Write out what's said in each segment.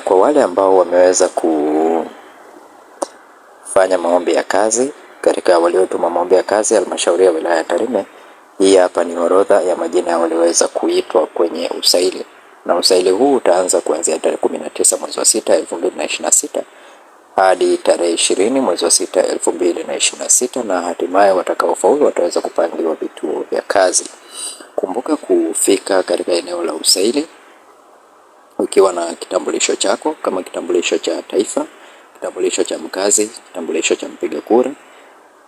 Kwa wale ambao wameweza kufanya maombi ya kazi, katika waliotuma maombi ya kazi halmashauri ya wilaya ya Tarime, hii hapa ni orodha ya majina ya walioweza kuitwa kwenye usaili, na usaili huu utaanza kuanzia tarehe 19 mwezi wa 6 2026 hadi tarehe 20 mwezi wa 6 2026, na hatimaye watakaofaulu wataweza kupangiwa vituo vya kazi. Kumbuka kufika katika eneo la usaili ukiwa na kitambulisho chako kama kitambulisho cha taifa, kitambulisho cha mkazi, kitambulisho cha mpiga kura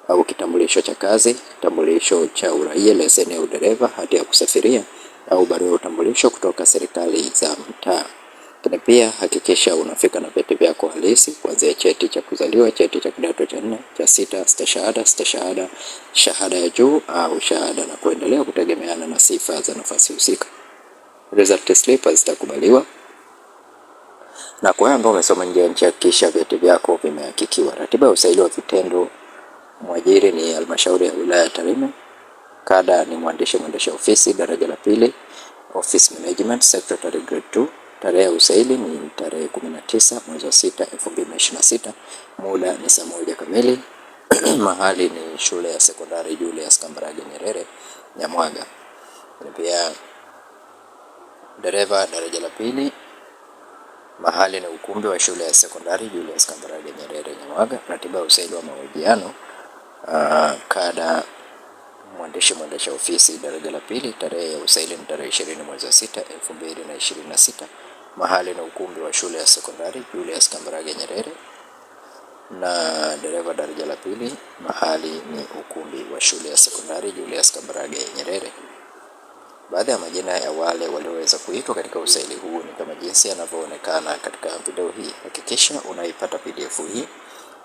au kitambulisho cha kazi, kitambulisho cha uraia, leseni ya udereva, hati ya kusafiria au barua ya utambulisho kutoka serikali za mtaa. Lakini pia hakikisha unafika na vyeti vyako halisi kuanzia cheti cha kuzaliwa, cheti cha kidato cha 4, cha 6, stashahada, shahada ya juu au shahada na kuendelea, kutegemeana na sifa za nafasi husika. Result slip zitakubaliwa. Na kwa ambao umesoma nje ya nchi, hakikisha vyeti vyako vimehakikiwa. Ratiba ya usaili wa vitendo: mwajiri ni halmashauri ya wilaya ya Tarime. Kada ni mwendesha ofisi daraja la pili, office management secretary grade 2. Tarehe ya usaili ni tarehe 19 mwezi wa 6 2026. Muda ni saa 1 kamili. Mahali ni shule ya sekondari Julius Kambarage Nyerere Nyamwaga. Pia dereva daraja la pili. Mahali ni ukumbi wa shule ya sekondari Julius Kambarage Nyerere Nyamwaga. Ratiba ya usaili wa mahojiano: kada mwendesha ofisi daraja la pili. Tarehe ya usaili ni tarehe 20 mwezi wa 6 2026. Mahali ni ukumbi wa shule ya sekondari Julius Kambarage Nyerere. Na dereva daraja la pili, mahali ni ukumbi wa shule ya sekondari Julius Kambarage Nyerere. Baadhi ya majina ya wale walioweza kuitwa katika usaili huu ni kama jinsi yanavyoonekana katika video hii. Hakikisha unaipata PDF hii.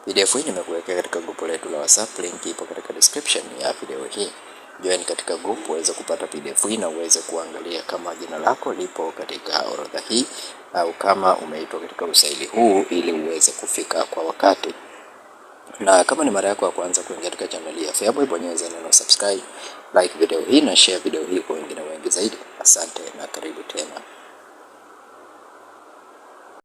PDF hii nimekuwekea katika grupu letu la WhatsApp, link ipo katika description ya video hii. Join katika group uweze kupata PDF hii na uweze kuangalia kama jina lako lipo katika orodha hii au kama umeitwa katika usaili huu, ili uweze kufika kwa wakati. Na kama ni mara yako ya kwanza kuingia katika channel hii ya Feaboy, bonyeza neno subscribe, like video hii na share video hii kwa wengine wengi zaidi. Asante na karibu tena.